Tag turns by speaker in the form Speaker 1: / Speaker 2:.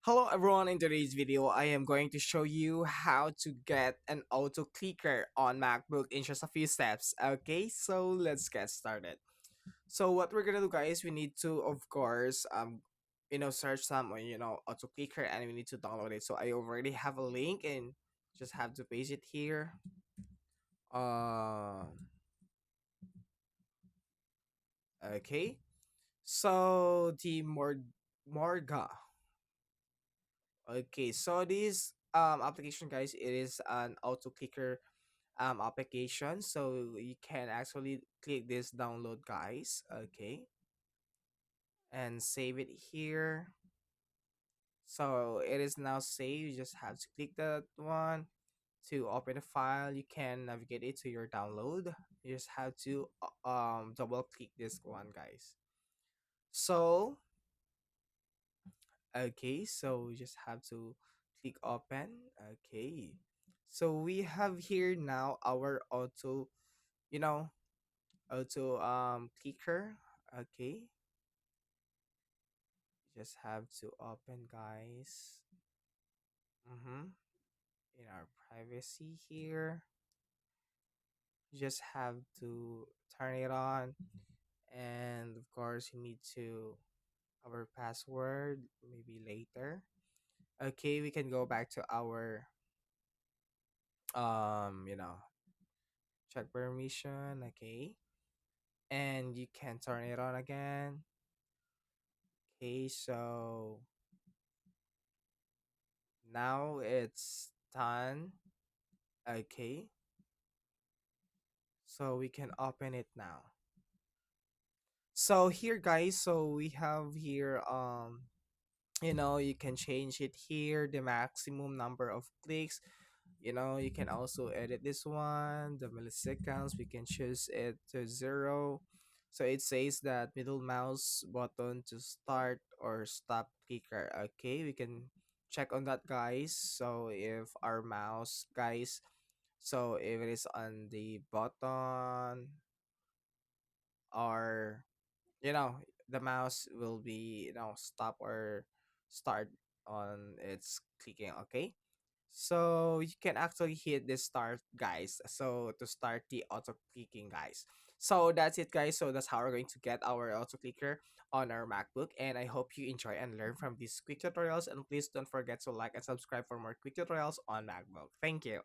Speaker 1: Hello everyone, in today's video I am going to show you how to get an auto clicker on MacBook in just a few steps. Okay, so let's get started. So what we're gonna do, guys, we need to of course search some auto clicker, and we need to download it. So I already have a link and just have to paste it here. Um okay. So the Morga. Okay, so this application, guys, it is an auto clicker application, so you can actually click this download, guys. Okay, and save it here. So it is now saved. You just have to click that one to open the file. You can navigate it to your download. You just have to double click this one, guys. So okay, so we just have to click open. Okay, so we have here now our you know auto clicker. Okay, just have to open, guys. In our privacy here, you just have to turn it on, and of course you need to our password maybe later. Okay, we can go back to our check permission. Okay, and you can turn it on again. Okay, so now it's done. Okay, so we can open it now. So here, guys, so we have here you can change it here, the maximum number of clicks. You can also edit this one, the milliseconds. We can choose it to 0. So it says that middle mouse button to start or stop clicker. Okay, we can check on that, guys. So if our mouse, guys, so if it is on the button, or you know the mouse will be stop or start on its clicking. Okay, so you can actually hit the start, guys, so to start the auto clicking, guys. So that's it, guys. So that's how we're going to get our auto clicker on our MacBook, and I hope you enjoy and learn from these quick tutorials, and please don't forget to like and subscribe for more quick tutorials on MacBook. Thank you.